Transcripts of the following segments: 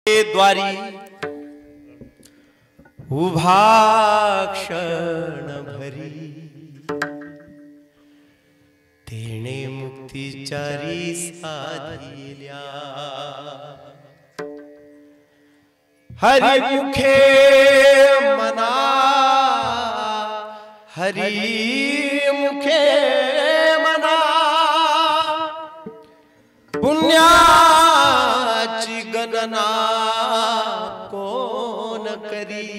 द्वारी उभा क्षण भरी तेणे मुक्तीचारी साधिल्या हरि मुखे मना हरि मुखे मना पुण्याची गणना कोण करी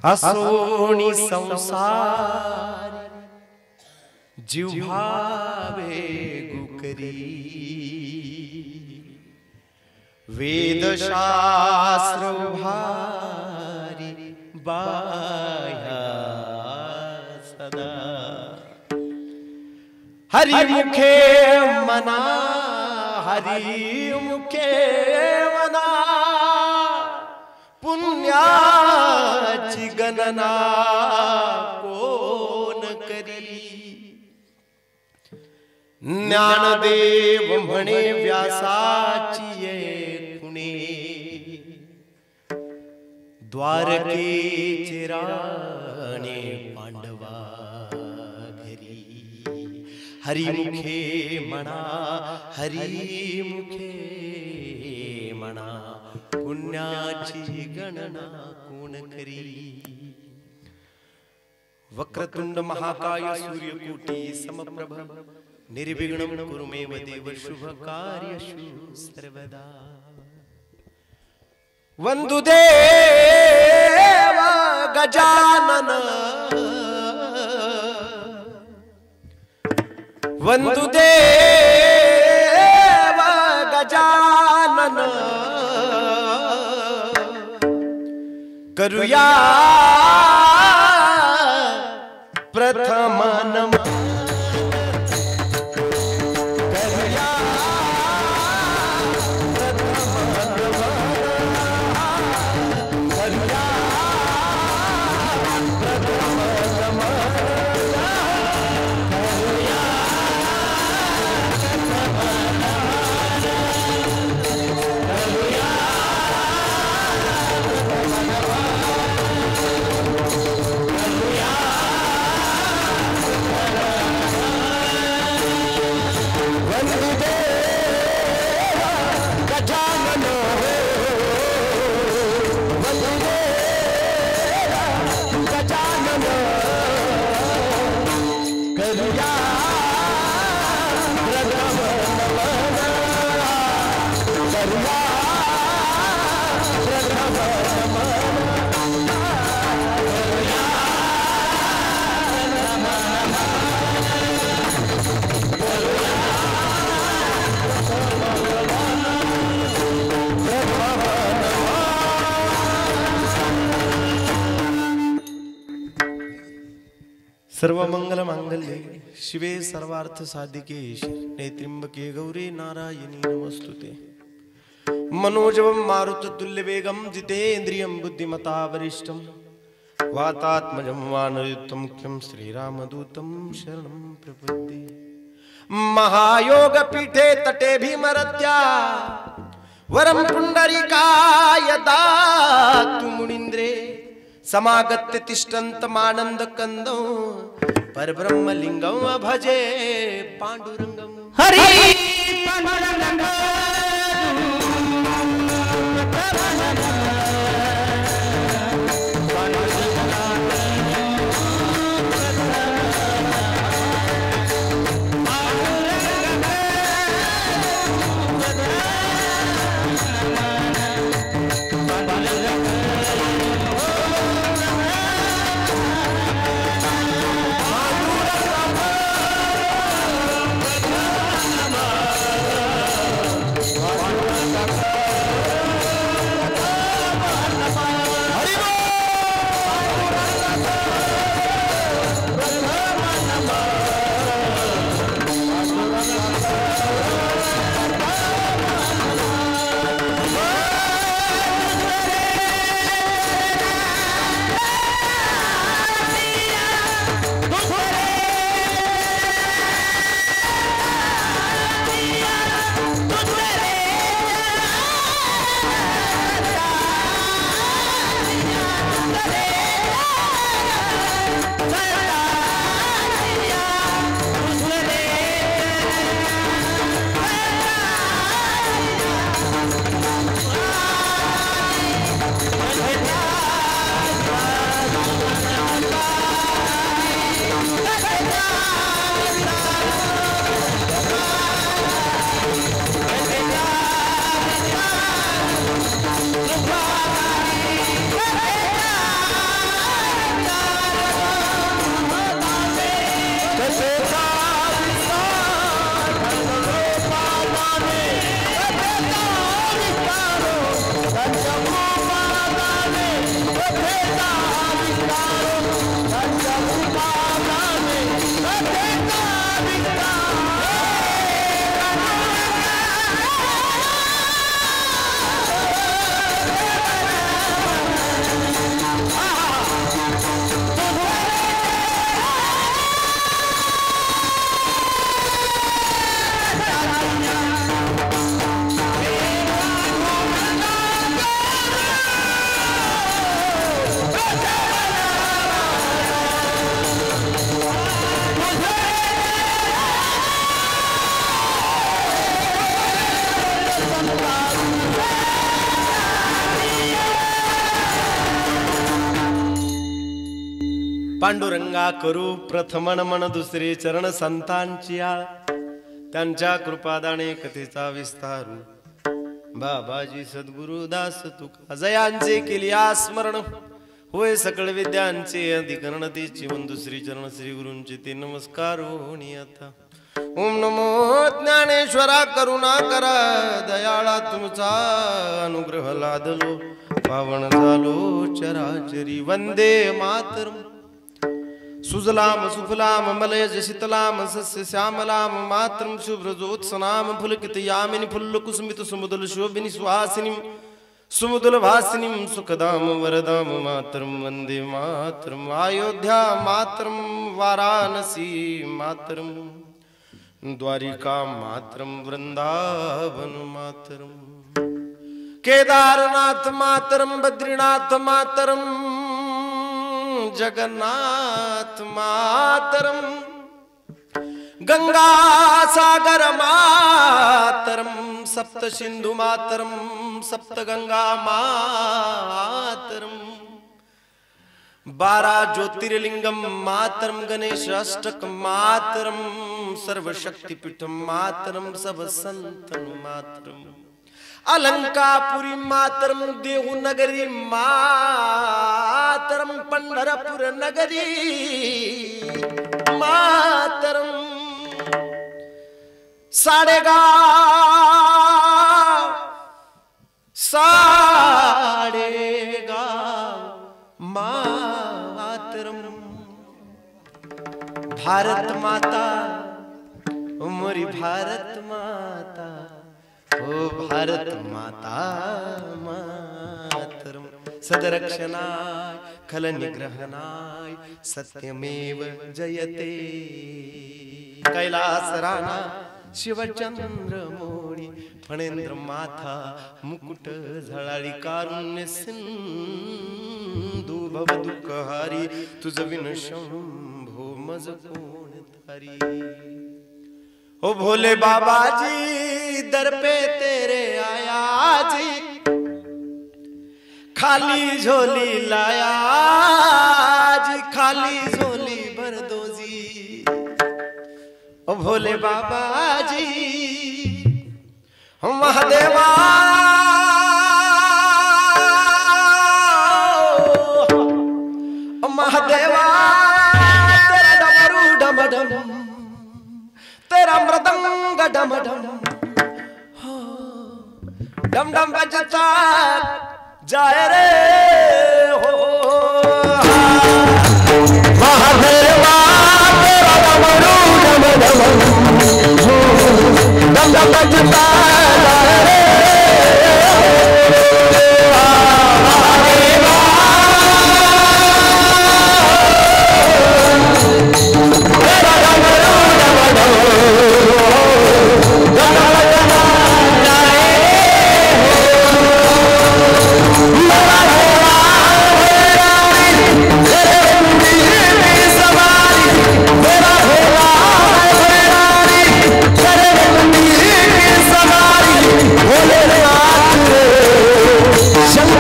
असोनी संसार जिव्हावे गुकरी वेदशास्त्र भारी बाया सदा हरि मुखे मना हरि मुखे मना पुण्याची गणना कोण करी ज्ञानदेव म्हणे व्यासाची खुणे द्वारकेचे राणे पांडवा घरी हरिमुखे म्हणा हरिमुखे म्हणा पुण्याची गणना कोण करी वक्रतुंड महाकाय सूर्यकोटी समप्रभ निर्विघ्नं कुरु मे देव शुभ कार्येषु सर्वदा वंदुदेव गजानन वंदुदेव गजानन करूया प्रथम नमन सर्व मंगल मांगल्ये शिवे सर्वार्थ साधिके शरण्ये त्र्यंबके गौरी नारायणी नमस्तुते मनोजवं मारुततुल्य वेगं जितेन्द्रियं बुद्धिमता वरिष्ठं वातात्मजं वानरयुतं मुख्यं श्रीरामदूतं शरणं प्रपद्ये महायोग पीठे तटे भीमरत्या वरं पुंडरीकाय दातु मुनीन्द्रे समागत्य तिष्ठन्तमानन्द कंदो परब्रह्मलिंगं भजे पांडुरंगं हरि पांडुरंगा करू प्रथम नमन दुसरे चरण संतांची त्यांच्या कृपादाने कथेचा विस्तारू बाबाजी सद्गुरु दास तुका जयांचे केली स्मरण होय सकळ विद्यांचे अधिकरण तेची दुसरी चरण श्री गुरूंचे ते नमस्कार होणी आता ओम नमो ज्ञानेश्वरा करुणा करा दयाळा तुमचा अनुग्रह लादलो पावन झालो चराचरी वंदे मातरम सुजलाम सुफलाम मलयज शीतलाम सस्य श्यामलाम मातरम शुभ्रजोत्सनाम फुलकित यामिनी फुल्ल कुसुमित सुमुदल शोभिनी सुहासिनी सुमुदल भासिनी सुखदाम वरदाम मातरम वंदे मातरम अयोध्या मातरम वाराणसी मातरम द्वारिका मातरम वृंदावन मातरम केदारनाथ मातरम बद्रीनाथ मातरम जगन्नाथ मातरम गंगा सागर मातरम सप्त सिंधु मातरम सप्त गंगा मातरम 12 ज्योतिर्लिंगम मातरम गणेश अष्टक मातरम सर्व शक्तिपीठ मातरम सब संतन मातरम अलंकापुरी मातरम देहू नगरी मातरम पंढरपुर नगरी मातरम साडेगाव मातरम भारत माता मोरी भारत माता ओ भारत माता मातरम सदरक्षणाय खल निग्रहणाय सत्यमेव जयते कैलास राणा शिवचंद्र मोळी फणेंद्र माथा मुकुट झळाळी कारुण्य सिंधू भव दुःखहारी तुझ विन शंभो मज कोण तारी ओ भोले बाबा जी दर पे तेरे आया जी खाली झोली लाया जी खाली झोली भर दो जी ओ भोले बाबा जी महादेवा महादेवा तेरा डमरू डम डम तेरा मृदंग डम डम डम डम बजता जाए रे हो महादेवा तेरा डमरू डम डम डम डम बजता जाए रे शंकर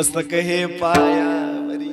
मस्तक हे पायावरी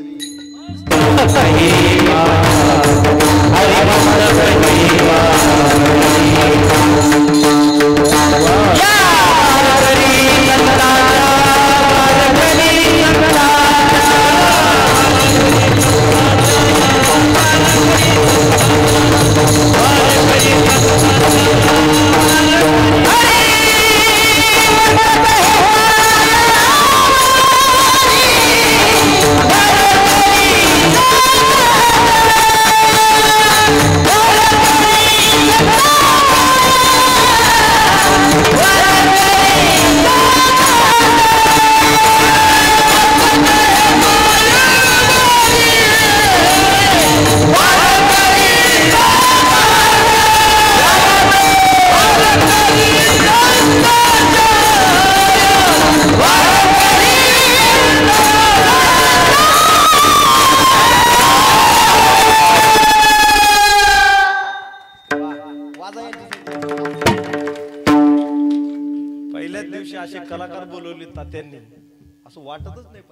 पहिल्याच दिवशी असे कलाकार बोलवले तात्यांनी असं वाटतच नाही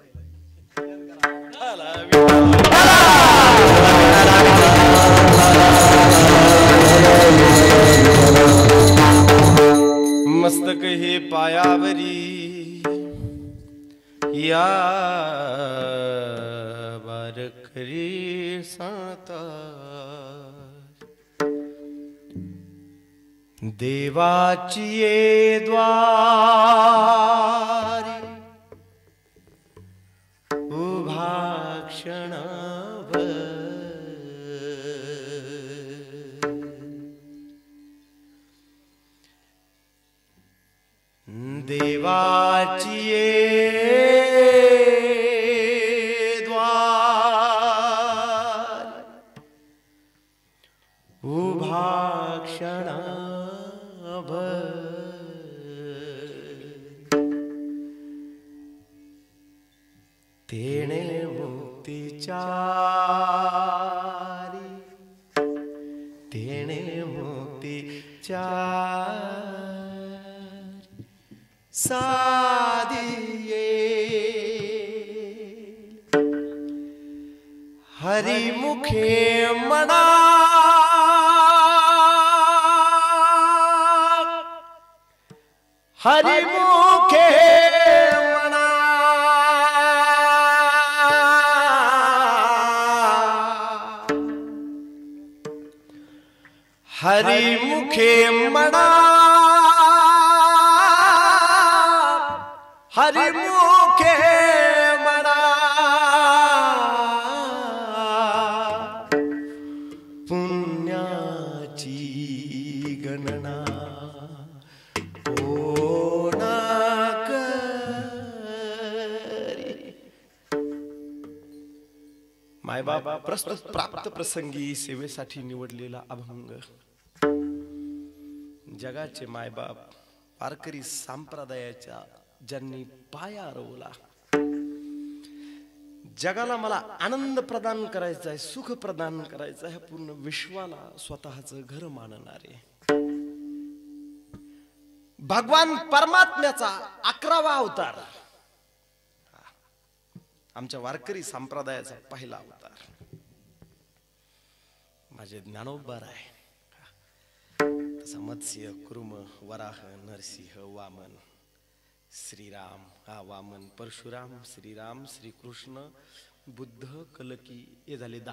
मस्तक हे पायावरी या बारकरी साता देवाची ये द्वारी उभा क्षणभर देवाची ये द्वारी उभा तेणे मुक्तिचारी तेणे मुक्तिचारी साधिये हरिमुखे मना हरिमुखे मना हरिमुखे मना हरिमुखे मना पुण्याची गणना मायबाप प्रस्तुत प्राप्त प्रसंगी सेवेसाठी निवडलेला अभंग जगाचे मायबाप वारकरी संप्रदायाच्या ज्यांनी पाया रोवला जगाला मला आनंद प्रदान करायचा आहे सुख प्रदान करायचं आहे पूर्ण विश्वाला स्वतःचं घर मानणारे भगवान परमात्म्याचा 11वा अवतार आमच्या वारकरी संप्रदायाचा पहिला अवतार माझे ज्ञानोबा आहे तसा मत्स्य कुर्म वराह नरसिंह वामन श्रीराम हा वामन परशुराम श्रीराम श्रीकृष्ण बुद्ध कलकी हे झाले 10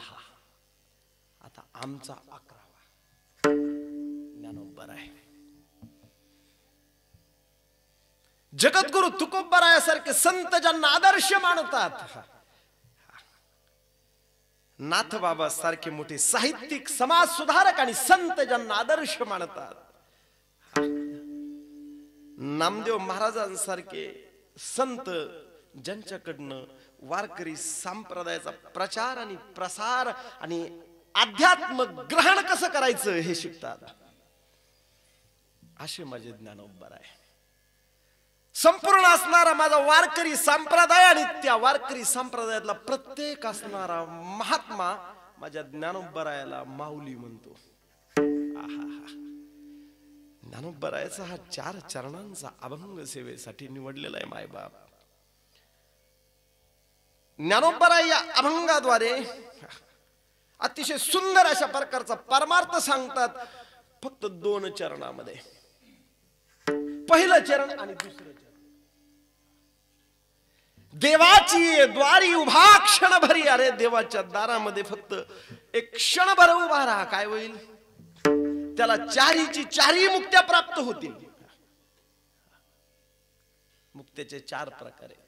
आता आमचा 11वा ज्ञानोबा आहे जगद्गुरु तुकोबरायासारखे संत ज्यांना आदर्श मानतात नाथ बाबा सारखे मोठे साहित्यिक समाज सुधारक आणि संत ज्यांना आदर्श मानतात नामदेव महाराजांसारखे संत ज्यांच्याकडनं वारकरी संप्रदायाचा प्रचार आणि प्रसार आणि अध्यात्म ग्रहण कसं करायचं हे शिकतात असे माझे ज्ञानोबा आहे संपूर्ण असणारा माझा वारकरी संप्रदाय आणि त्या वारकरी संप्रदायातला प्रत्येक असणारा महात्मा माझ्या ज्ञानोबरायाला माऊली म्हणतो ज्ञानोबरायाचा हा 4 चरणांचा अभंग सेवेसाठी निवडलेला आहे मायबाप ज्ञानोबा या अभंगाद्वारे अतिशय सुंदर अशा प्रकारचा परमार्थ सांगतात फक्त 2 चरणामध्ये. पहिलं चरण आणि दुसरं चरण. देवाची द्वारी उभा क्षणभरी. अरे देवाच्या दारामध्ये फक्त एक क्षणभर उभा राहा, काय होईल? त्याला चारी मुक्त्या प्राप्त होतील. मुक्त्याचे 4 प्रकार आहेत.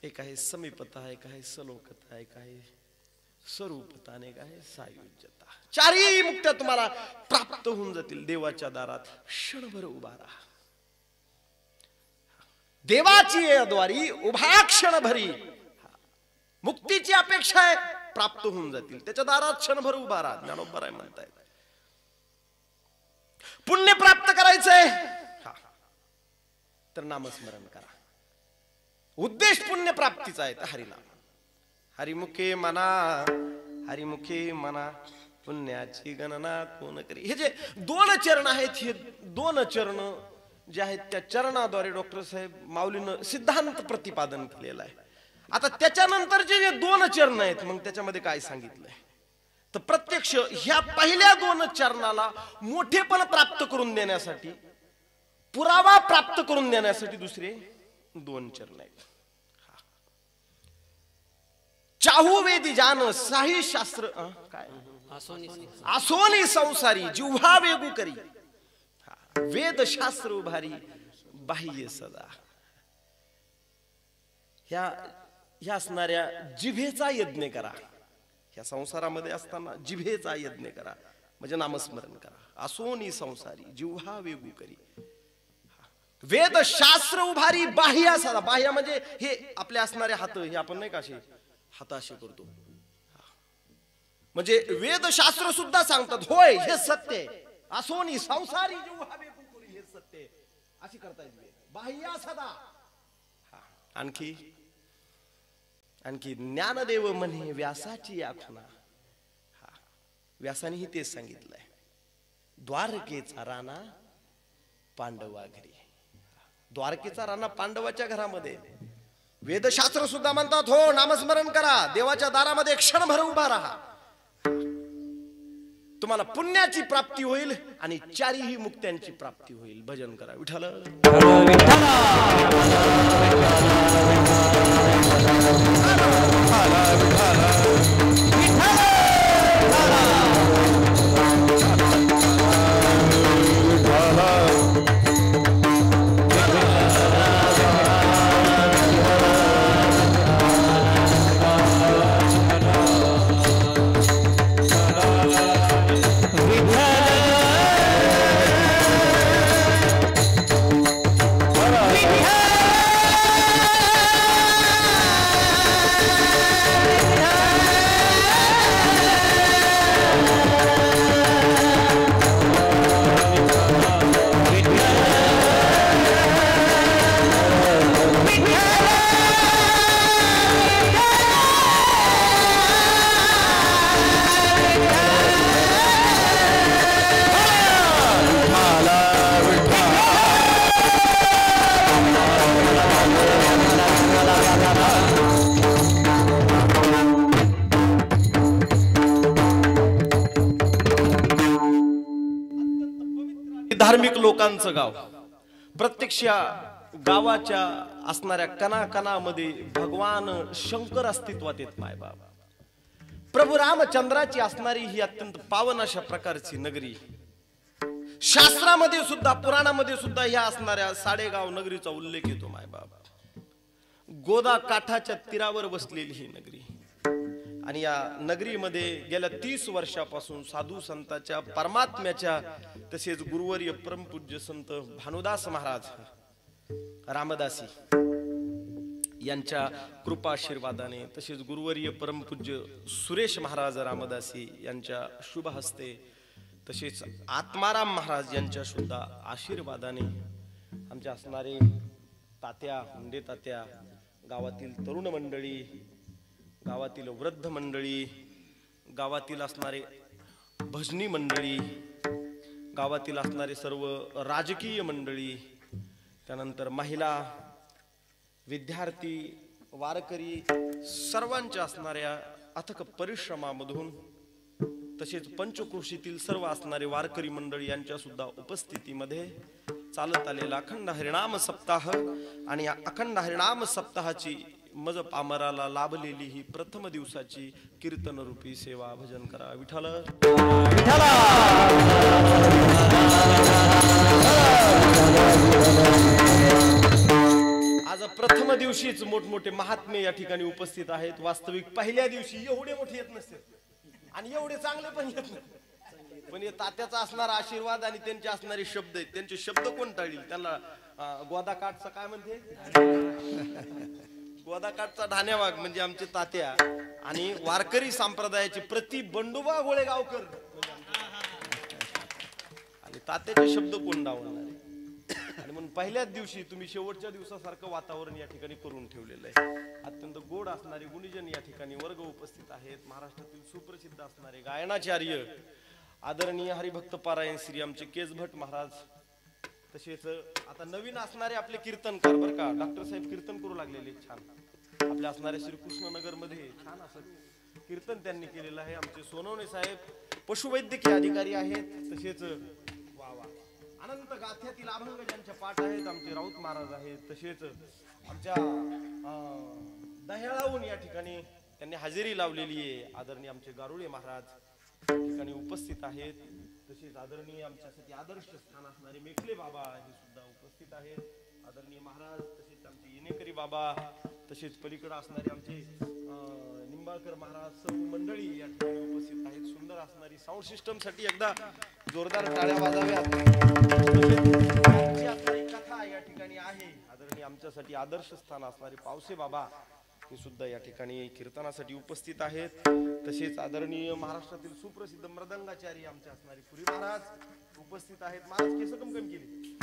एक आहे समीपता, एक आहे सलोकता, एक आहे स्वरूपता, आणि एक आहे सायुज्यता. 4ही मुक्त्या तुम्हाला प्राप्त होऊन जातील देवाच्या दारात क्षणभर उभा राहा. देवाची द्वारी उभा क्षणभरी. मुक्तीची अपेक्षा आहे, प्राप्त होऊन जातील. त्याच्या दारात क्षणभर उभा राहा. ज्ञानोबा म्हणतायत. पुण्य प्राप्त करायचंय तर नामस्मरण करा. उद्देश पुण्य प्राप्तीचा आहे तर हरिनाम. हरिमुखे म्हणा पुण्याची गणना कोण करी. हे जे 2 चरण आहेत, हे 2 चरण जे आहेत त्या चरणाद्वारे डॉक्टर साहेब माऊलीनं सिद्धांत प्रतिपादन केलेला आहे. आता त्याच्यानंतरचे जे 2 चरण आहेत मग त्याच्यामध्ये काय सांगितलंय तर प्रत्यक्ष ह्या पहिल्या 2 चरणाला मोठेपण प्राप्त करून देण्यासाठी, पुरावा प्राप्त करून देण्यासाठी दुसरे 2 चरण आहेत. चाहू वेदी जान साही शास्त्र काय आसोनी संसारी जिव्हा वेगू करी. वेद शास्त्र उभारी बाह्य सदा. ह्या असणाऱ्या जिभेचा यज्ञ करा. ह्या संसारामध्ये असताना जिभेचा यज्ञ करा म्हणजे नामस्मरण करा. आसोनी संसारी जिव्हा वेगू करी. वेद शास्त्र उभारी बाह्य सदा. बाह्य म्हणजे हे आपले असणारे हात, हे आपण नाही का असे हाताशी करतो. म्हणजे वेद शास्त्र सुद्धा सांगतात होय हे सत्य. आसोनी संसारी जिव्हा वेगू करी, हे सत्य अशी करता येते. बाह्य सदा. आणखी ज्ञानदेव म्हणे व्यासाची आखना. व्यासानेही तेच सांगितलंय. द्वारकेचा राणा पांडवा घरी. द्वारकेचा राणा पांडवाच्या घरामध्ये. वेदशास्त्र सुद्धा म्हणतात हो नामस्मरण करा, देवाच्या दारामध्ये क्षणभर उभा राहा, तुम्हाला पुण्याची प्राप्ती होईल आणि 4ही मुक्त्यांची प्राप्ती होईल. भजन करा विठ्ठल धार्मिक लोकांचं गाव. प्रत्यक्ष गावाच्या असणाऱ्या कणाकणामध्ये भगवान शंकर अस्तित्वात येत माय बाबा. प्रभू रामचंद्राची असणारी ही अत्यंत पावन अशा प्रकारची नगरी. शास्त्रामध्ये सुद्धा पुराणामध्ये सुद्धा ह्या असणाऱ्या साडेगाव नगरीचा उल्लेख येतो माय बाबा. गोदा काठाच्या तीरावर बसलेली ही नगरी आणि या नगरीमध्ये गेल्या 30 वर्षापासून साधू संतांच्या परमात्म्याच्या तसेच गुरुवर्य परमपूज्य संत भानुदास महाराज रामदासी यांच्या कृपाशीर्वादाने तसेच गुरुवर्य परमपूज्य सुरेश महाराज रामदासी यांच्या शुभ हस्ते तसेच आत्माराम महाराज यांच्या सुद्धा आशीर्वादाने आमच्या असणारे तात्या हुंडे तात्या, गावातील तरुण मंडळी, गावातील वृद्ध मंडळी, गावातील असणारे भजनी मंडळी, गावातील असणारे सर्व राजकीय मंडळी, त्यानंतर महिला, विद्यार्थी वारकरी सर्वांच्या असणाऱ्या अथक परिश्रमामधून तसेच पंचक्रोशीतील सर्व असणारे वारकरी मंडळी यांच्या सुद्धा उपस्थितीमध्ये चालत आलेला अखंड हरिनाम सप्ताह आणि या अखंड हरिनाम सप्ताहाची मज पामराला लाभलेली ही प्रथम दिवसाची कीर्तन रूपी सेवा. भजन करा विठ्ठल विठ्ठला. आज प्रथम दिवशीच मोठमोठे महात्मे या ठिकाणी उपस्थित आहेत. वास्तविक पहिल्या दिवशी एवढे मोठे येत नसते आणि एवढे चांगले पण येत नाही, पण हे तात्याचा असणारा आशीर्वाद आणि त्यांचे असणारे शब्द आहेत. त्यांचे शब्द कोण टाळील? त्यांना गोदाकाठचा काय म्हणते, गोदाकाठचा ढाण्यावाग म्हणजे आमचे तात्या आणि वारकरी संप्रदायाचे प्रति बंडोबा गोळेगावकर आणि तात्याचे शब्द कोण डावणार? आणि म्हणून पहिल्याच दिवशी तुम्ही शेवटच्या दिवसासारखं वातावरण या ठिकाणी करून ठेवलेलं आहे. अत्यंत गोड असणारे गुणीजन या ठिकाणी वर्ग उपस्थित आहेत. महाराष्ट्रातील सुप्रसिद्ध असणारे गायनाचार्य आदरणीय हरिभक्त पारायण श्री आमचे केस भट महाराज, तसेच आता नवीन असणारे आपले कीर्तनकार बरं का, डॉक्टर साहेब कीर्तन करू लागलेले छान. आपल्या असणाऱ्या श्रीकृष्णनगर मध्ये छान असं कीर्तन त्यांनी केलेलं आहे. आमचे सोनवणे साहेब पशुवैद्यकीय अधिकारी आहेत. तसेच अनंत गाथ्यातील अभंग ज्यांच्या पाठ आहेत आमचे राऊत महाराज आहेत. तसेच आमच्या दह्याळाहून या ठिकाणी त्यांनी हजेरी लावलेली आहे. आदरणीय आमचे गारुळे महाराज ठिकाणी उपस्थित आहेत. तसेच आदरणीय आमच्यासाठी आदर्श स्थान असणारे मेखले बाबा हे सुद्धा उपस्थित आहेत. आदरणीय महाराज, तसेच आमचे येणेकरी बाबा, तसेच पलीकडे असणारे आमचे निंबाळकर महाराज, सर्व मंडळी या ठिकाणी उपस्थित आहेत. सुंदर असणारी साऊंड सिस्टम साठी एकदा जोरदार टाळ्या वाजाव्यात. कथा या ठिकाणी आहे. आदरणीय आमच्यासाठी आदर्श स्थान असणारे पावसे बाबा हे सुद्धा या ठिकाणी कीर्तनासाठी उपस्थित आहेत. तसेच आदरणीय महाराष्ट्रातील सुप्रसिद्ध मृदंगाचार्य आमचे असणारे पुरी महाराज उपस्थित आहेत. महाराज केस कम केली,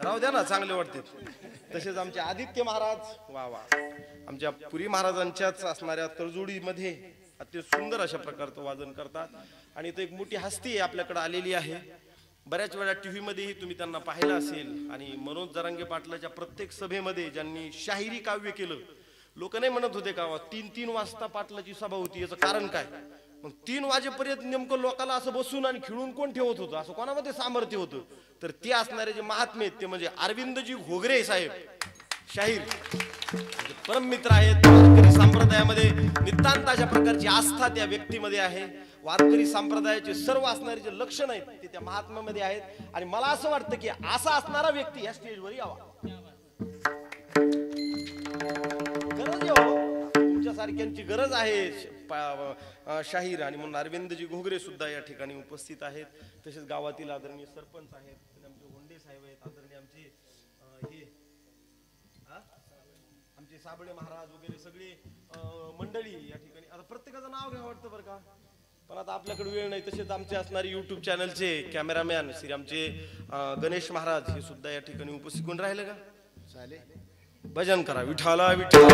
राहू द्या ना, चांगले वाटते. तसेच आमचे आदित्य महाराज, वा वा, आमच्या पुरी महाराजांच्याच असणाऱ्या तळजोडीमध्ये अत्यंत सुंदर अशा प्रकारचं वादन करतात. आणि इथं एक मोठी हस्ती आपल्याकडे आलेली आहे. बऱ्याच वेळा टीव्ही मध्येही तुम्ही त्यांना पाहिलं असेल. आणि मनोज जरांगे पाटलाच्या प्रत्येक सभेमध्ये ज्यांनी शाहिरी काव्य केलं, लोक नाही म्हणत होते का 3-3 वाजता पाटलाची सभा होती, याचं कारण काय? मग 3 वाजेपर्यंत नेमकं लोकांना असं बसून आणि खिळून कोण ठेवत होतं? असं कोणामध्ये सामर्थ्य होतं? तर ते असणारे जे महात्मे आहेत ते म्हणजे अरविंदजी घोगरे साहेब, शाहीर परम मित्र आहेत. वारकरी संप्रदायामध्ये नितांत अशा प्रकारची आस्था त्या व्यक्तीमध्ये आहे. वारकरी संप्रदायाचे सर्व असणारे जे लक्षण आहेत ते त्या महात्म्यामध्ये आहेत. आणि मला असं वाटतं की असा असणारा व्यक्ती या स्टेजवर यावा. गरज आहे हो, तुमच्यासारख्यांची गरज आहे शाहीर. आणि म्हणून अरविंदजी घोगरे सुद्धा या ठिकाणी उपस्थित आहेत. तसेच गावातील आदरणीय सरपंच आहेत, आमचे होंडे साहेब आहेत, आदरणीय आमचे आमचे साबळे महाराज वगैरे सगळे मंडळी या ठिकाणी. आता प्रत्येकाचं नाव घ्यावं वाटतं बरं का, पण आता आपल्याकडे वेळ नाही. तसेच आमचे असणारे युट्यूब चॅनलचे कॅमेरामॅन श्री आमचे गणेश महाराज हे सुद्धा या ठिकाणी उपस्थित. कोण राहिले का? चालेल, भजन करा विठ्ठला विठ्ठला.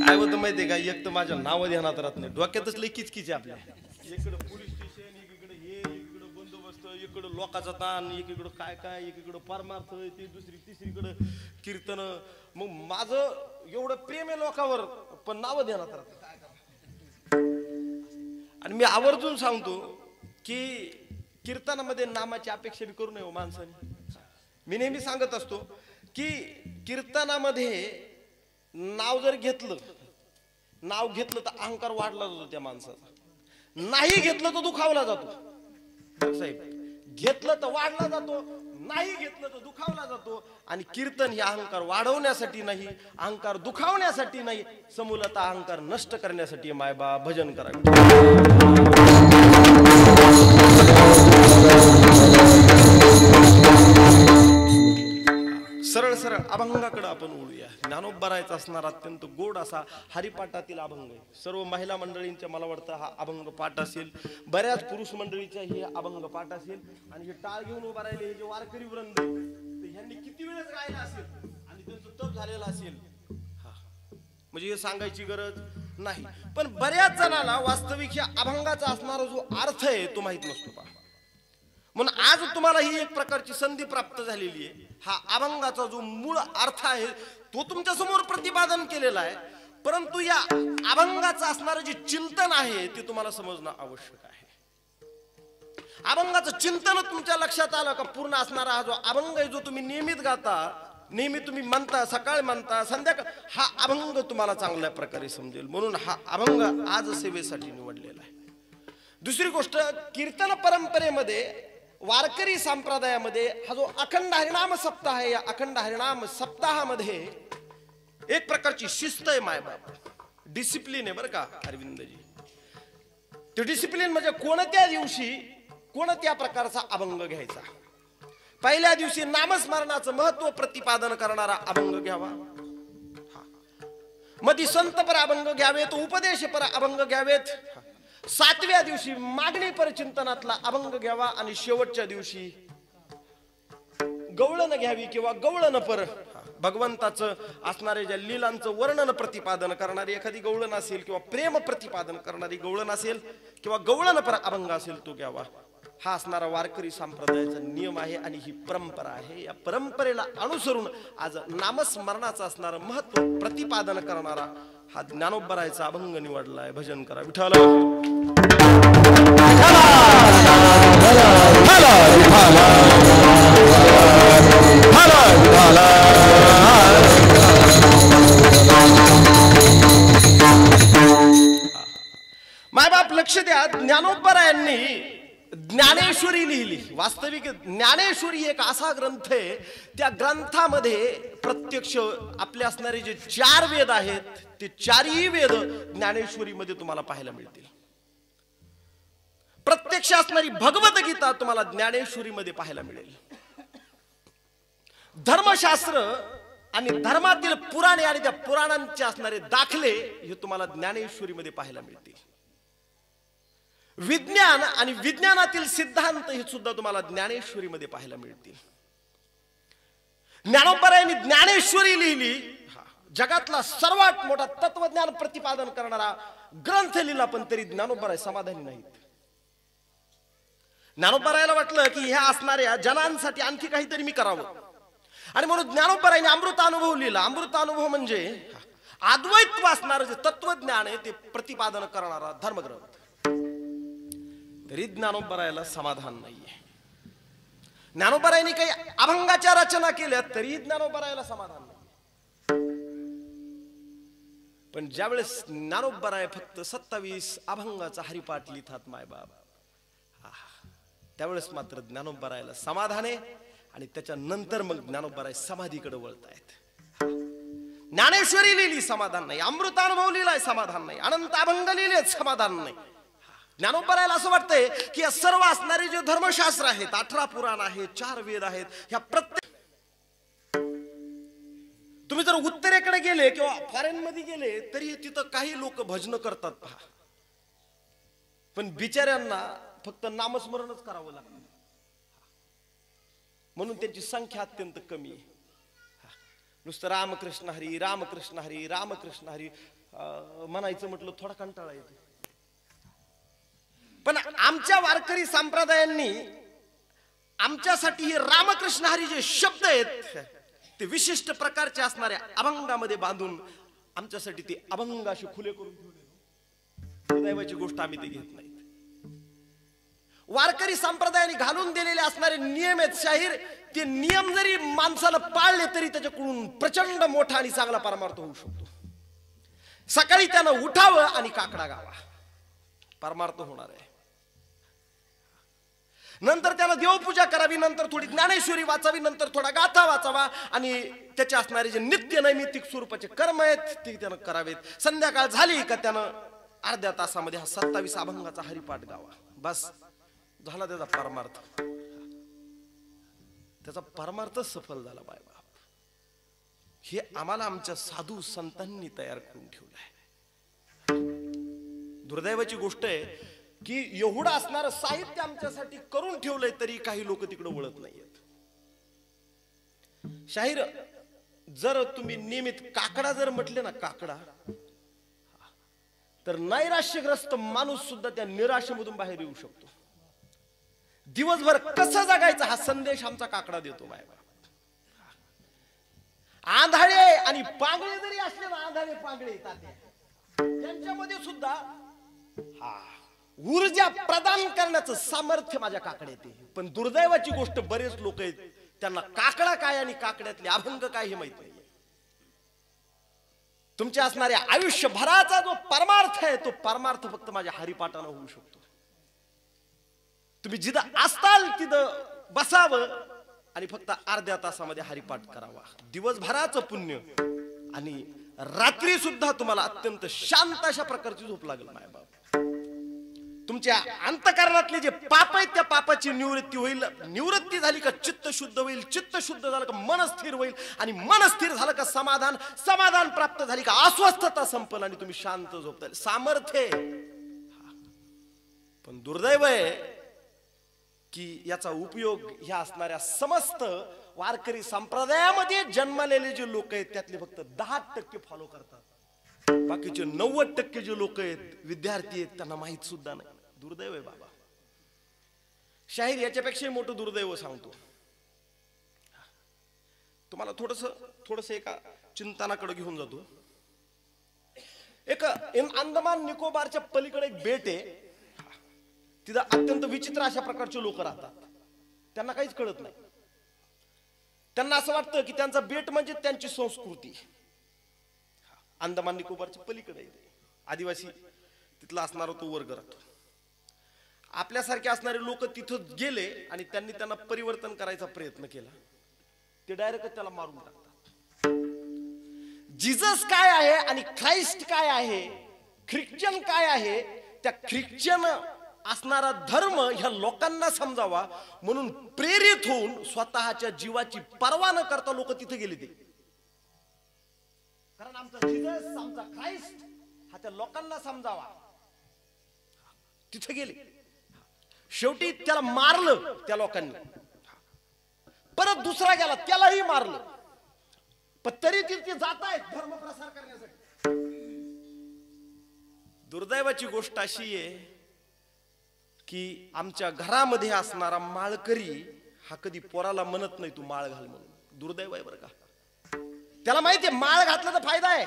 काय होतं माहितीये का, एक तर माझ्या नाव ध्यानात राहत नाही, डोक्यातच लई किचकिच आपल्या. इकडं पोलीस स्टेशन, एकीकडे हे, एकीकडं बंदोबस्त, एकीकडं लोकांचा ताण, एकीकडं काय काय, एकीकडं परमार्थ, ते दुसरी तिसरीकडं कीर्तन. मग माझं एवढं प्रेम आहे लोकांवर, पण नाव ध्यानात राहत. आणि मी आवर्जून सांगतो की कीर्तनामध्ये नामाची अपेक्षा बी करू नये हो माणसाने. मी नेहमी सांगत असतो की कीर्तनामध्ये नाव जर घेतलं तर अहंकार वाढला जातो त्या माणसाचा. नाही घेतलं तर दुखावला जातो साहेब. घेतलं तर वाढला जातो, नाही घेतलं तर दुखावला जातो. आणि कीर्तन हे अहंकार वाढवण्यासाठी नाही, अहंकार दुखावण्यासाठी नाही, समूलता अहंकार नष्ट करण्यासाठी. मायबा भजन करा. सरळ सरळ अभंगाकडे आपण वळूया. ज्ञानोबरायचा असणारा अत्यंत गोड असा हरिपाठातील अभंग आहे. सर्व महिला मंडळींच्या मला वाटतं हा अभंग पाठ असेल, बऱ्याच पुरुष मंडळीचा हे अभंग पाठ असेल. आणि हे टाळ घेऊन उभा राहिले हे जे वारकरी वृंद ह्यांनी किती वेळेस गायला असेल आणि त्यांचं तप झालेला असेल, म्हणजे हे सांगायची गरज नाही, पण बऱ्याच जणांना वास्तविक या अभंगाचा असणारा जो अर्थ आहे तो माहित नसतो पहा. म्हणून आज तुम्हाला ही एक प्रकारची संधी प्राप्त झालेली आहे. हा अभंगाचा जो मूळ अर्थ आहे तो तुमच्या समोर प्रतिपादन केलेला आहे, परंतु या अभंगाचं असणारं जे चिंतन आहे ते तुम्हाला समजणं आवश्यक आहे. अभंगाचं चिंतन तुमच्या लक्षात आलं का पूर्ण असणारा हा जो अभंग आहे जो तुम्ही नियमित गाता, नेहमी तुम्ही म्हणता, सकाळी म्हणता, संध्याकाळ, हा अभंग तुम्हाला चांगल्या प्रकारे समजेल. म्हणून हा अभंग आज सेवेसाठी निवडलेला आहे. दुसरी गोष्ट, कीर्तन परंपरेमध्ये वारकरी संप्रदायामध्ये हा जो अखंड हरिनाम सप्ताह आहे, या अखंड हरिनाम सप्ताहामध्ये एक प्रकारची शिस्त आहे मायबाप, डिसिप्लिन आहे बरं का अरविंदजी. ते डिसिप्लिन म्हणजे कोणत्या दिवशी कोणत्या प्रकारचा अभंग घ्यायचा. पहिल्या दिवशी नामस्मरणाचं महत्व प्रतिपादन करणारा अभंग घ्यावा, मधी संतपर अभंग घ्यावेत, उपदेशपर अभंग घ्यावेत, 7व्या दिवशी मागणी पर चिंतनातला अभंग घ्यावा, आणि शेवटच्या दिवशी गवळण घ्यावी किंवा गवळण पर भगवंताचं असणारे ज्या लीलांचं वर्णन प्रतिपादन करणारी एखादी गवळण असेल किंवा प्रेम प्रतिपादन करणारी गवळण असेल किंवा गवळण पर अभंग असेल तो घ्यावा. हा असणारा वारकरी संप्रदायाचा नियम आहे आणि ही परंपरा आहे. या परंपरेला अनुसरून आज नामस्मरणाचं असणारं महत्व प्रतिपादन करणारा हा ज्ञानोबरायचा अभंग निवडला आहे. भजन करा विठ्ठल. मायबाप लक्ष द्या, ज्ञानोबरायांनी ज्ञानेश्वरी लिहिली. वास्तविक ज्ञानेश्वरी एक असा ग्रंथ आहे, त्या ग्रंथामध्ये प्रत्यक्ष आपले असणारे जे 4 वेद आहेत ते 4ही वेद ज्ञानेश्वरीमध्ये तुम्हाला पाहायला मिळतील. प्रत्यक्ष असणारी भगवद्गीता तुम्हाला ज्ञानेश्वरीमध्ये पाहायला मिळेल. धर्मशास्त्र आणि धर्मातील पुराणे आणि त्या पुराणांचे असणारे दाखले हे तुम्हाला ज्ञानेश्वरीमध्ये पाहायला मिळतील. विज्ञान आणि विज्ञानातील सिद्धांत हे सुद्धा तुम्हाला ज्ञानेश्वरीमध्ये पाहायला मिळतील. ज्ञानोबरायांनी ज्ञानेश्वरी लिहिली, जगातला सर्वात मोठा तत्वज्ञान प्रतिपादन करणारा ग्रंथ लिहिला, पण तरी ज्ञानोबराय समाधानी नाहीत. ज्ञानोबरायाला वाटलं की ह्या असणाऱ्या जनांसाठी आणखी काहीतरी मी करावं, आणि म्हणून ज्ञानोबरायांनी अमृतानुभव लिहिला. अमृतानुभव म्हणजे अद्वैत असणारं जे तत्वज्ञान आहे ते प्रतिपादन करणारा धर्मग्रंथ. तरी ज्ञानोबरायाला समाधान नाहीये. ज्ञानोबरायांनी काही अभंगाच्या रचना केल्या तरी ज्ञानोबरायाला समाधान नाही. पण ज्यावेळेस ज्ञानोबराय फक्त 27 अभंगाचा हरिपाठ लिहितात मायबाप, त्यावेळेस मात्र ज्ञानोबरायाला समाधान आहे. आणि त्याच्यानंतर मग ज्ञानोबराय समाधीकडे वळतायत. ज्ञानेश्वरी लिहिली, समाधान नाही. अमृतानुभव लिहिलाय, समाधान नाही. अनंत अभंग लिहिले, समाधान नाही. ज्ञानोबरायाला असं वाटतंय की या सर्व असणारे जे धर्मशास्त्र आहेत, 18 पुराण आहेत, 4 वेद आहेत, ह्या प्रत्येक तुम्ही जर उत्तरेकडे गेले किंवा फॉरेन मध्ये गेले तरी तिथं काही लोक भजन करतात पहा, पण बिचाऱ्यांना फक्त नामस्मरणच करावं लागतं. म्हणून त्यांची संख्या अत्यंत कमी आहे. नुसतं रामकृष्ण हरी रामकृष्ण हरी रामकृष्ण हरी म्हणायचं म्हटलं थोडा कंटाळा येतो. पण आमच्या वारकरी संप्रदायांनी आमच्यासाठी हे रामकृष्ण हरी जे शब्द आहेत ते विशिष्ट प्रकारचे असणाऱ्या अभंगामध्ये बांधून आमच्यासाठी ते अभंग असे खुले करून ठेवले. दैवाची गोष्ट आम्ही ते घेत नाहीत. वारकरी संप्रदायाने घालून दिलेले असणारे नियम आहेत शाहीर, ते नियम जरी माणसाला पाळले तरी त्याच्याकडून प्रचंड मोठा आणि चांगला परमार्थ होऊ शकतो. सकाळी त्यानं उठावं आणि काकडा गावा, परमार्थ होणार आहे. नंतर त्याला देवपूजा करावी, नंतर थोडी ज्ञानेश्वरी वाचावी, नंतर थोडा गाथा वाचावा, आणि त्याचे असणारे जे नित्य नैमित्तिक स्वरूपाचे कर्म आहेत ते त्यानं करावेत. संध्याकाळ झाली का त्यानं अर्ध्या तासामध्ये हा 27 अभंगाचा हरिपाठ गावा. बस झाला त्याचा परमार्थ. त्याचा परमार्थ सफल झाला बाय बाप. हे आम्हाला आमच्या साधू संतांनी तयार करून ठेवलं आहे. दुर्दैवाची गोष्ट आहे की एवढं असणारं साहित्य आमच्यासाठी करून ठेवलंय तरी काही लोक तिकडे वळत नाहीयेत. शाहीर जर तुम्ही नियमित काकडा जर म्हटले ना, काकडा तर नैराश्यग्रस्त माणूस सुद्धा त्या निराशेमधून बाहेर येऊ शकतो. दिवसभर कसं जगायचं हा संदेश आमचा काकडा देतो. बाबा आंधळे आणि पांगळे जरी असले ना, आंधळे पांगळे त्यांच्यामध्ये सुद्धा ऊर्जा प्रदान करण्याचं सामर्थ्य माझ्या काकड्यात आहे. पण दुर्दैवाची गोष्ट बरेच लोक आहेत त्यांना काकडा काय आणि काकड्यातले अभंग काय हे माहित नाही. तुमच्या असणाऱ्या आयुष्यभराचा जो परमार्थ आहे तो परमार्थ फक्त माझ्या हरिपाठानं होऊ शकतो. तुम्ही जिथं असताल तिथं बसावं आणि फक्त अर्ध्या तासामध्ये हरिपाठ करावा. दिवसभराचं पुण्य आणि रात्री सुद्धा तुम्हाला अत्यंत शांत अशा प्रकारची झोप लागेल. माय बाप तुमच्या अंतःकरणातले जे पाप आहेत त्या पापाची निवृत्ती होईल. निवृत्ती झाली का चित्त शुद्ध होईल. चित्त शुद्ध झालं का मन स्थिर होईल. आणि मन स्थिर झालं का समाधान. समाधान प्राप्त झाली का अस्वस्थता संपल आणि तुम्ही शांत झोपताल. सामर्थ्य. पण दुर्दैव आहे की याचा उपयोग ह्या असणाऱ्या समस्त वारकरी संप्रदायामध्ये जन्मलेले जे लोक आहेत त्यातले फक्त 10% फॉलो करतात. बाकीचे 90% जे लोक आहेत विद्यार्थी आहेत त्यांना माहित सुद्धा नाही. दुर्दैव आहे बाबा. शाहीर याच्यापेक्षाही मोठं दुर्दैव सांगतो तुम्हाला. थोडस एका चिंतनाकडे घेऊन जातो. एक अंदमान निकोबारच्या पलीकडे एक बेट आहे. तिथं अत्यंत विचित्र अशा प्रकारचे लोक राहतात. त्यांना काहीच कळत नाही. त्यांना असं वाटतं की त्यांचा बेट म्हणजे त्यांची संस्कृती. अंदमान निकोबारच्या पलीकडे आदिवासी तिथला असणारा तो वर्ग राहतो. आपल्यासारखे असणारे लोक तिथं गेले आणि त्यांना परिवर्तन करायचा प्रयत्न केला. ते डायरेक्ट त्याला मारून टाकतात. जीसस काय आहे आणि ख्राइस्ट काय आहे, ख्रिश्चन काय आहे, त्या ख्रिश्चन असणारा धर्म ह्या लोकांना समजावा म्हणून प्रेरित होऊन स्वतःच्या जीवाची पर्वा न करता लोक तिथे गेले. ते कारण आमचा जीसस आमचा ख्राइस्ट हा त्या लोकांना समजावा तिथे गेले. शेवटी त्याला मारलं त्या लोकांनी. परत दुसरा गेला त्यालाही मारलं. पण तरी तिथे जात आहेत धर्म प्रसार करण्यासाठी. दुर्दैवाची गोष्ट अशी आहे की आमच्या घरामध्ये असणारा माळकरी हा कधी पोराला म्हणत नाही तू माळ घाल म्हणून. दुर्दैव आहे बरं का. त्याला माहितीये माळ घातला तर फायदा आहे.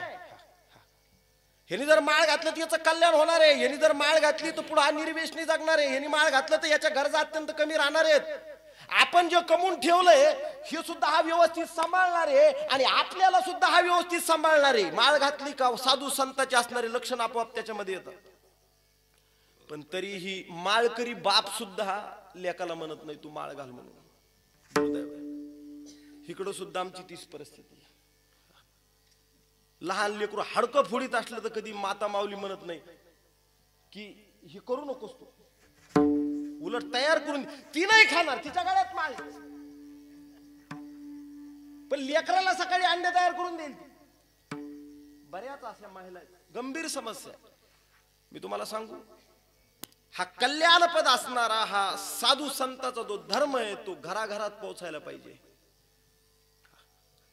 ह्यानी जर माळ घातलं तर याचं कल्याण होणार आहे. ह्यानी जर माळ घातली तर पुढे निर्वेशनी जगणार आहे. ह्यानी माळ घातलं तर याच्या गरजा अत्यंत कमी राहणार आहेत. आपण जे कमवून ठेवलंय हे सुद्धा हा व्यवस्थित सांभाळणार आहे आणि आपल्याला सुद्धा हा व्यवस्थित सांभाळणार आहे. माळ घातली का साधू संतांचे असणारे लक्षण आपोआप त्याच्यामध्ये येतात. पण तरीही माळकरी बाप सुद्धा लेकाला म्हणत नाही तू माळ घाल म्हणून. इकडं सुद्धा आमची तीच परिस्थिती. लहान लेकरू हाडकं फोडीत असलं तर कधी माता माऊली म्हणत नाही की हे करू नकोस तू. उलट तयार करून ती नाही खाणार तिच्या गळ्यात माळ. पण लेकराला सकाळी अंडे तयार करून देईल. बऱ्याच अशा महिला गंभीर समस्या. मी तुम्हाला सांगू हा कल्याणपद असणारा हा साधू संतांचा जो धर्म आहे तो घराघरात पोहोचायला पाहिजे.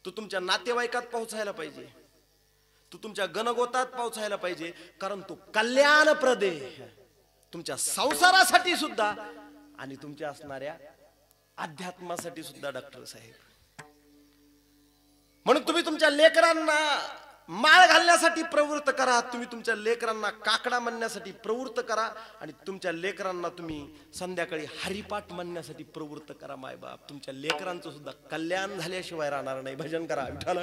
तो तुमच्या नातेवाईकात पोहोचायला पाहिजे. तो तुमच्या गणगोतात पोहोचायला पाहिजे. कारण तो कल्याणप्रद आहे तुमच्या संसारासाठी सुद्धा आणि तुमच्या असणाऱ्या अध्यात्मासाठी सुद्धा. डॉक्टर साहेब म्हणून तुम्ही तुमच्या लेकरांना माळ घालण्यासाठी प्रवृत्त करा. तुम्ही तुमच्या लेकरांना काकडा म्हणण्यासाठी प्रवृत्त करा आणि तुमच्या लेकरांना तुम्ही संध्याकाळी हरिपाठ म्हणण्यासाठी प्रवृत्त करा. माय बाप तुमच्या लेकरांचं सुद्धा कल्याण झाल्याशिवाय राहणार नाही. भजन करा विठ्ठल.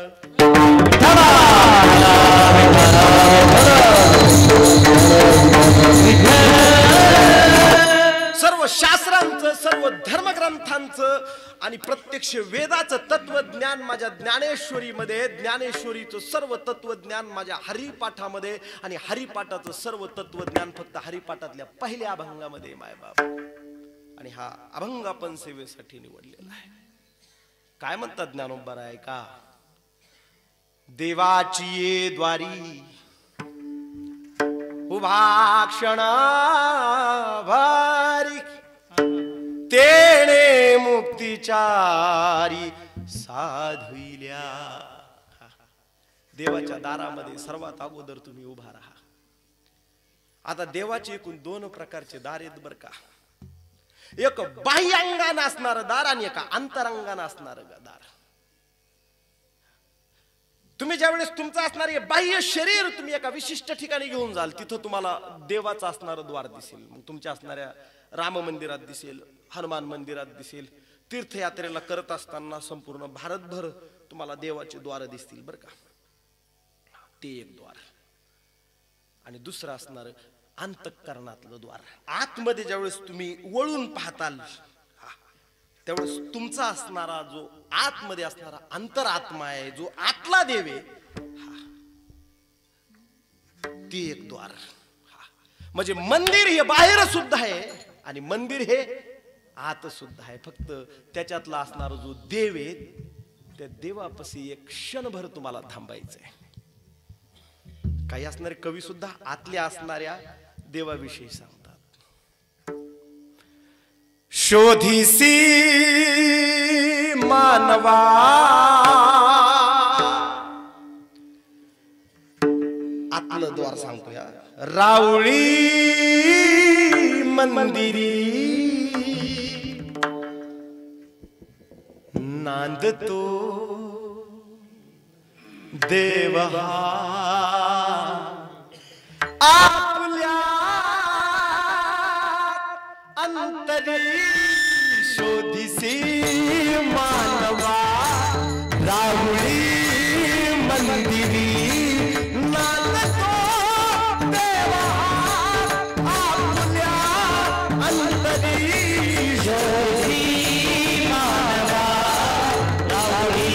सर्व शास्त्रांचं सर्व धर्मग्रंथांचं आणि प्रत्यक्ष वेदाचं तत्वज्ञान माझ्या ज्ञानेश्वरीमध्ये, ज्ञानेश्वरीचं सर्व तत्वज्ञान माझ्या हरिपाठामध्ये आणि हरिपाठाचं सर्व तत्वज्ञान फक्त हरिपाठातल्या पहिल्या अभंगामध्ये. माय बाप आणि हा अभंग आपण सेवेसाठी निवडलेला आहे. काय म्हणतात ज्ञानोबा आहे का. देवाची ये द्वारी उभा क्षण भारी तेणे मुक्तीचारी साधविल्या. देवाच्या दारामध्ये सर्वात अगोदर तुम्ही उभा राहा. आता देवाचे एकूण दोन प्रकारचे दार आहेत बर का. एक बाह्य अंगाने असणारं दार आणि एक अंतरंगाने असणारं दार. तुम्ही ज्यावेळेस तुमचं असणार हे बाह्य शरीर तुम्ही एका विशिष्ट ठिकाणी घेऊन जाल, तिथं तुम्हाला देवाचं असणारं द्वार दिसेल. मग तुमच्या असणाऱ्या राम मंदिरात दिसेल, हनुमान मंदिरात दिसेल. तीर्थयात्रेला करत असताना संपूर्ण भारतभर तुम्हाला देवाचे द्वार दिसतील बर का. ते एक द्वार. आणि दुसरं असणार अंतःकरणातलं द्वार. आतमध्ये ज्यावेळेस तुम्ही वळून पाहताल त्यावेळेस तुमचा असणारा जो आतमध्ये असणारा अंतरात्मा आहे, जो आतला देव आहे, ती एक द्वार. म्हणजे मंदिर हे बाहेर सुद्धा आहे आणि मंदिर हे आत सुद्धा आहे. फक्त त्याच्यातला असणारा जो देव आहे त्या देवापाशी एक क्षणभर तुम्हाला थांबायचंय. काही असणारे कवी सुद्धा आतल्या असणाऱ्या देवाविषयी सांगतात. शोधिसी मानवा आतलं द्वार सांगतो या. रावळी मंदिरी नांदतो देव आपल्या अंतरी. शोधिसी मानवा रावळी मंदिरी नांदतो देव आपल्या अंतरी. शोधिसी मानवा रावळी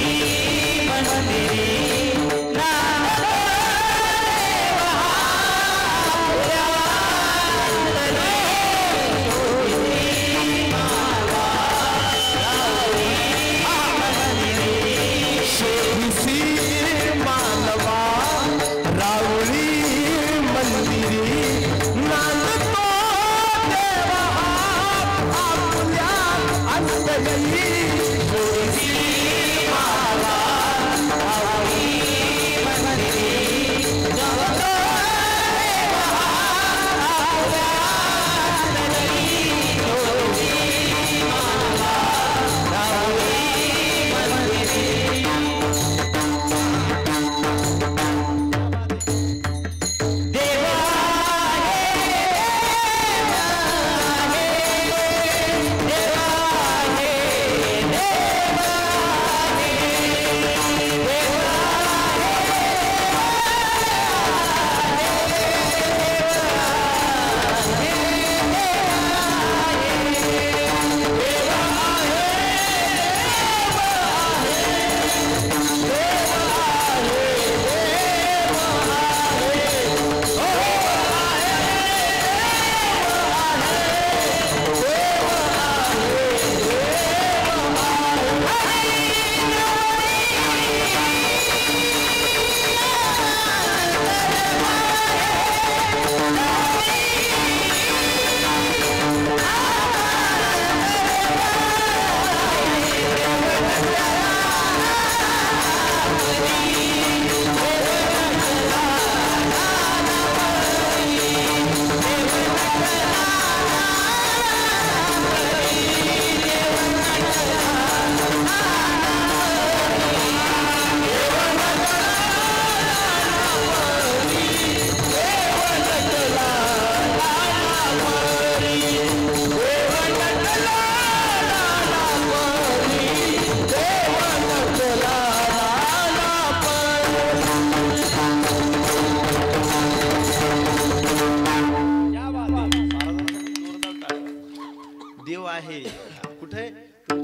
मंदिरी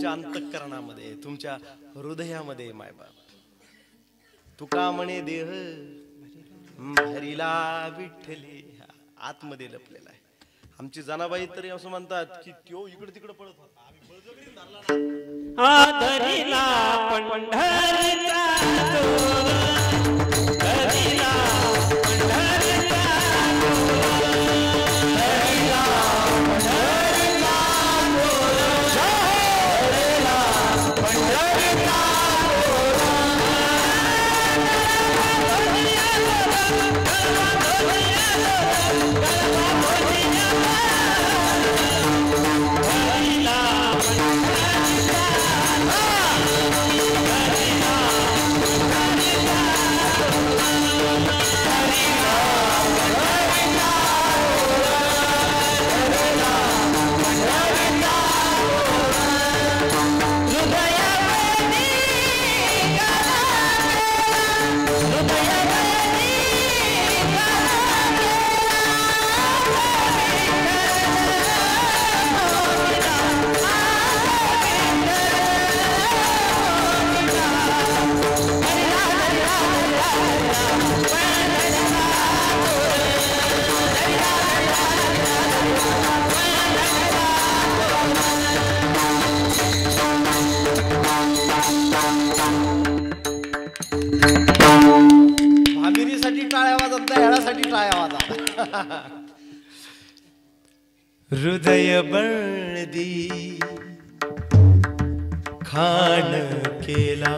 अंतःकरणामध्ये तुमच्या हृदयामध्ये मायबाप. तुका म्हणे देह हरीला विठ्ठले आतमध्ये लपलेला आहे. आमची जनाबाई तरी असं म्हणतात की तो इकडे तिकडे पळत होता, आम्ही बळजबरीने धरला धरीला पंढरीचा जोर, धरीला पंढरीचा जोर, धरीला पंढरीचा जोर, धरीला पंढरीचा जोर. महाराजांचा येण्यासाठी टाळ्या वाजा. हृदय बंदी खान केला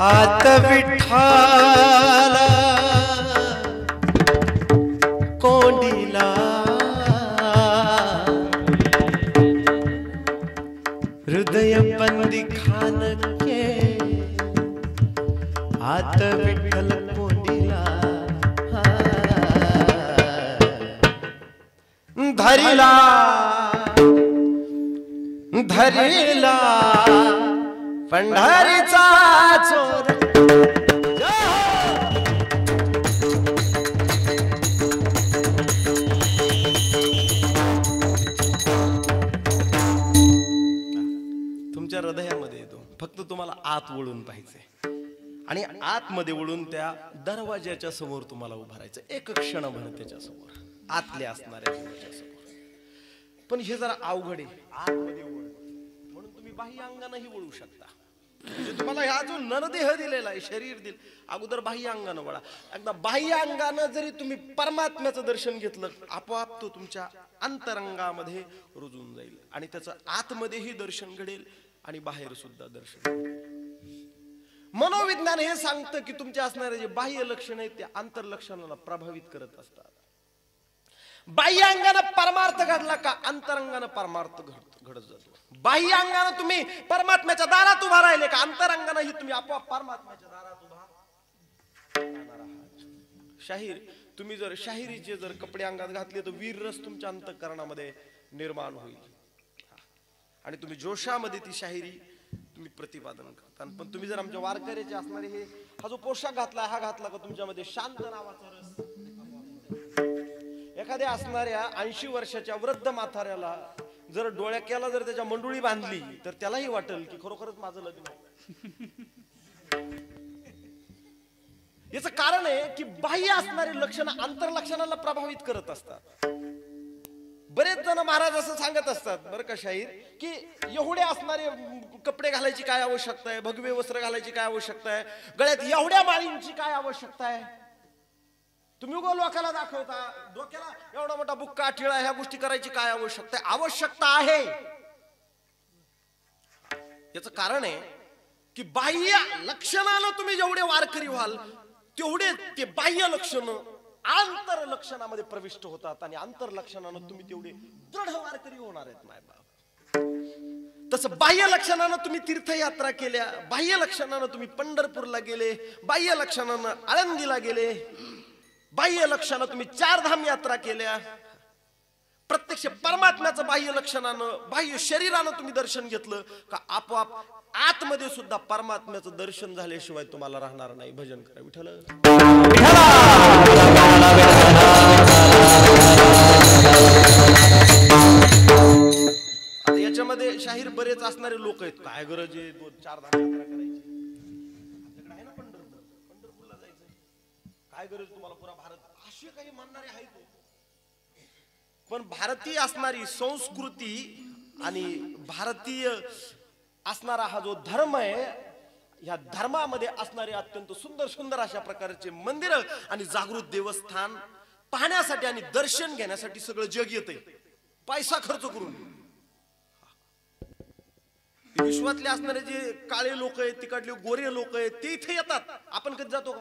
आत विठ्ठला कोंडीला हृदय बंदी खान के आत विठ्ठल कोंडीला धरिला धरिला पंढरीचा चोर. तुमच्या हृदयामध्ये येतो, फक्त तुम्हाला आत वळून पाहिजे आणि आतमध्ये वळून त्या दरवाजाच्या समोर तुम्हाला उभं राहायचं एक क्षणभर त्याच्या समोर, आतल्या असणाऱ्या जीवाच्या समोर. पण हे जरा अवघड आहे, आतमध्ये वळ म्हणून तुम्ही बाह्य अंगानेही वळू शकता. म्हणजे तुम्हाला ह्या जो नरदेह दिलेला आहे, शरीर दिल, अगोदर बाह्य अंगानं वळा. एकदा बाह्य अंगानं जरी तुम्ही परमात्म्याचं दर्शन घेतलं, आपोआप तो तुमच्या अंतरंगामध्ये रुजून जाईल आणि त्याचं आतमध्येही दर्शन घडेल आणि बाहेर सुद्धा दर्शन घडेल. मनोविज्ञान हे सांगतं की तुमच्या असणारे जे बाह्य लक्षण आहेत ते आंतरलक्षणाला प्रभावित करत असतात. बाह्य अंगानं परमार्थ घडला का अंतरंगानं परमार्थ घडत जातो. बाह्य अंगानं तुम्ही परमात्म्याच्या दारात उभा राहिले का अंतरंगानंही तुम्ही आपोआप परमात्म्याच्या दारात उभा राहणार आहात. शाहीर, तुम्ही जर शाहिरीचे जर कपडे अंगात घातले तर वीर रस तुमच्या अंतःकरणामध्ये निर्माण होईल आणि तुम्ही जोशामध्ये ती शाहिरी तुम्ही प्रतिपादन करता. पण तुम्ही जर आमच्या वारकऱ्याचे असणारे हे हा जो पोशाख घातला हा घातला का तुमच्यामध्ये शांत नावाचा रस. एखाद्या असणाऱ्या 80 वर्षाच्या वृद्ध म्हाताऱ्याला जर डोळ्याला जर त्याच्या मंडुळी बांधली तर त्यालाही वाटेल की खरोखरच माझं लग्न आहे. याचं कारण आहे की बाह्य असणारे लक्षण आंतरलक्षणाला प्रभावित करत असतात. बरेच जण महाराज असं सांगत असतात बरं का शाहीर, की एवढे असणारे कपडे घालायची काय आवश्यकता आहे, भगवे वस्त्र घालायची काय आवश्यकता आहे, गळ्यात एवढ्या माळींची काय आवश्यकता आहे. तुम्ही उगा लोकांना दाखवता डोक्याला एवढा मोठा बुक्का टिळा, ह्या गोष्टी करायची काय आवश्यकता आहे. आवश्यकता आहे. याचं कारण आहे की बाह्य लक्षणानं तुम्ही जेवढे वारकरी व्हाल तेवढे ते बाह्य लक्षण आंतर लक्षणामध्ये प्रविष्ट होतात आणि आंतर लक्षणानं तुम्ही तेवढे दृढ वारकरी होणार आहेत माय बाप. तसं बाह्य लक्षणानं तुम्ही तीर्थयात्रा केल्या, बाह्य लक्षणानं तुम्ही पंढरपूरला गेले, बाह्य लक्षणानं आळंदीला गेले, बाह्य लक्षणानं तुम्ही 4 धाम यात्रा केल्या, प्रत्यक्ष परमात्म्याचं बाह्य लक्षणानं बाह्य शरीरानं तुम्ही दर्शन घेतलं का आपोआप आतमध्ये सुद्धा परमात्म्याचं दर्शन झाल्याशिवाय तुम्हाला राहणार नाही. भजन करा विठ्ठल. आता याच्यामध्ये शाहीर बरेच असणारे लोक आहेत, काय गरज आहे 2-4 धाम यात्रा करायची, आपल्याकडे आहे ना पंढरपूर, पंढरपूरला जायचं, काय गरज तुम्हाला पुरा भारत, असे काही म्हणणारे आहेत. पण भारतीय असणारी संस्कृती आणि भारतीय असणारा हा जो धर्म आहे, या धर्मामध्ये असणारे अत्यंत सुंदर सुंदर अशा प्रकारचे मंदिर आणि जागृत देवस्थान पाहण्यासाठी आणि दर्शन घेण्यासाठी सगळं जग येते पैसा खर्च करून. विश्वातले असणारे जे काळे लोक आहेत, तिकडले गोरे लोक आहेत, ते इथे येतात. आपण कधी जातो का?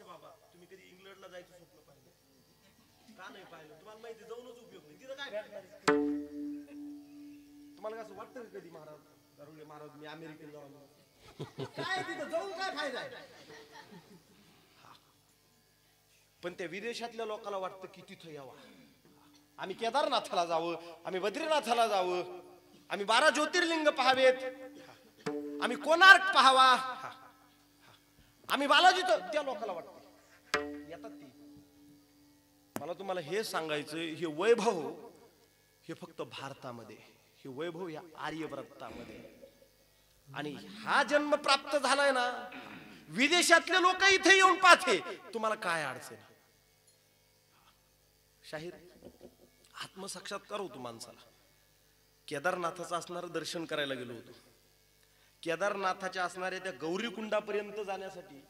बाबा तुम्ही कधी इंग्लंडला जायचं स्वप्न पाहिलं का? नाही पाहिलं. तुम्हाला माहिती जाऊनच उपयोग नाही, तिथं काय भेटणार. तुम्हाला कसं वाटतं कधी महाराज दारुले महाराज मी अमेरिकेला जाऊ, काय तिथं जाऊन काय फायदा आहे. पण त्या विदेशातल्या लोकांना वाटतं की तिथं यावं, आम्ही केदारनाथाला जावं, आम्ही बद्रीनाथाला जावं, आम्ही 12 ज्योतिर्लिंग पाहावेत, आम्ही कोणार्क पाहावा, आम्ही बालाजी. त्या लोकांना वाटतं येतात ती. मला तुम्हाला हे सांगायचं, हे वैभव हे फक्त भारतामध्ये, हे वैभव या आर्यव्रतामध्ये. आणि हा जन्म प्राप्त झालाय ना, विदेशातले लोक इथे येऊन पाहते, तुम्हाला काय अडचण. शाहीर आत्मसाक्षात्कार होतो माणसाला. केदारनाथाचं असणारं दर्शन करायला गेलो होतो. केदारनाथाच्या असणाऱ्या त्या गौरीकुंडापर्यंत जाण्यासाठी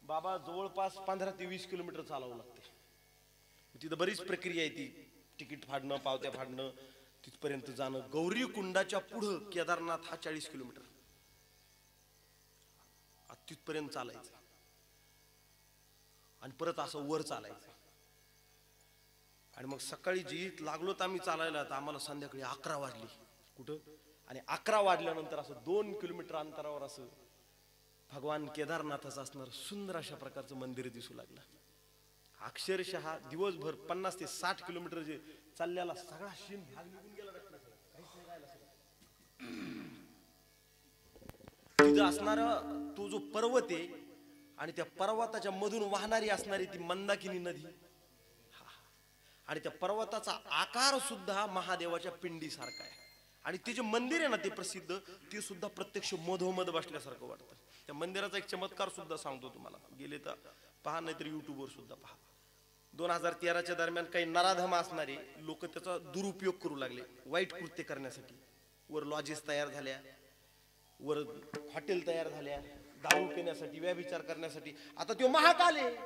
बाबा जवळपास 15 ते 20 किलोमीटर चालावं लागते. तिथं बरीच प्रक्रिया आहे, ती तिकीट फाडणं, पावत्या फाडणं, तिथपर्यंत जाणं. गौरीकुंडाच्या पुढं केदारनाथ हा 40 किलोमीटर, तिथपर्यंत चालायचं आणि परत असं वर चालायचं. आणि मग सकाळी जी लागलो तर आम्ही चालायला, तर आम्हाला संध्याकाळी 11 वाजली. कुठं? आणि 11 वाजल्यानंतर असं 2 किलोमीटर अंतरावर असं भगवान केदारनाथाचं असणार सुंदर अशा प्रकारचं मंदिर दिसू लागलं. अक्षरशः दिवसभर 50 ते 60 किलोमीटर जे चालल्याला सगळा शीन भाग निघून गेला. तिथं असणारा तो जो पर्वत आहे आणि त्या पर्वताच्या मधून वाहणारी असणारी ती मंदाकिनी नदी, आणि त्या पर्वताचा आकार सुद्धा महादेवाच्या पिंडीसारखा आहे. आणि ते जे मंदिर आहे ना ते प्रसिद्ध, ते सुद्धा प्रत्यक्ष मधोमध बसल्यासारखं वाटतं. त्या मंदिराचा एक चमत्कार सुद्धा सांगतो तुम्हाला, गेले तर पहा, नाहीतर युट्यूबवर सुद्धा पहा. 2013च्या दरम्यान काही नराधम असणारे लोक त्याचा दुरुपयोग करू लागले वाईट कृत्य करण्यासाठी. वर लॉजेस तयार झाल्या, वर हॉटेल तयार झाल्या, दारू पिण्यासाठी, व्यभिचार करण्यासाठी. आता तो महाकाल आहे,